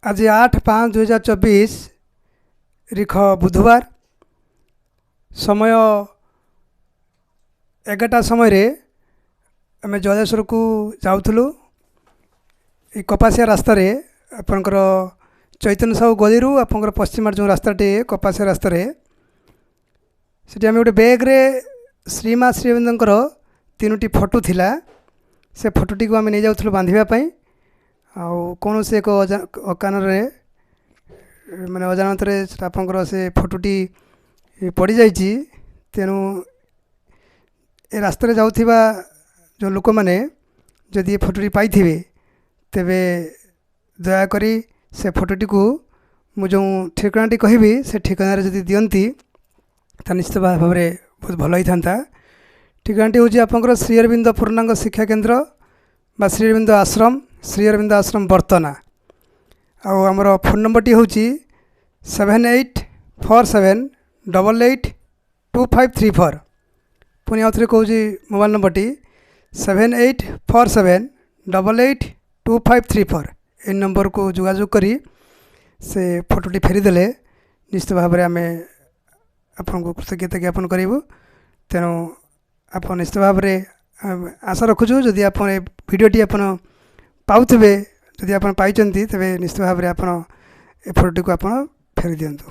आज 8/5/2024 रिख बुधवार समय 11टा समय आम जलेश्वर को जाऊँ कपासिया रास्तार आपंकर चैतन्य साहू गली आपंकर पश्चिम जो रास्ताटे कपासिया रास्तार से आम गोटे बैग्रे श्रीमा श्रीअरविंदर 3टी फोटो थिला से फोटोटी को आम नहीं जाऊँ बांधापी कौन से एक अकान माने अजाणत आपंकर से फोटोटी पड़ जा तेणु ए रास्ता जाऊँगा जो लोक मैंने जदि ये फोटोटी पाई तेबे दयाकोरी से फोटोटी को मुझे ठिकानाटी कहबी से ठिकाना जदि दियंती तो निश्चित भाव में बहुत भल ही था। ठिकानाटी हूँ आपंकर श्री अरविंद पूर्णांग शिक्षा केन्द्र बा श्री अरविंद आश्रम बर्तना आमर फोन नंबर हूँ 7847882534 पुणी आउ थे कहूँ मोबाइल नंबर 7847882534 इन नंबर को जोगाजोग करी से फोटोटी फेरीदेले निश्चित भाव में आम आपन को कृतज्ञता ज्ञापन करूँ। तेणु आप निश्चित भाव में आशा रखुचु जदि आप भिडटी आप पाउथिबे जदि आप पाइचंती तेबे निश्चित भाव में आप ए फोटोटी को आप फेरी दियंतु।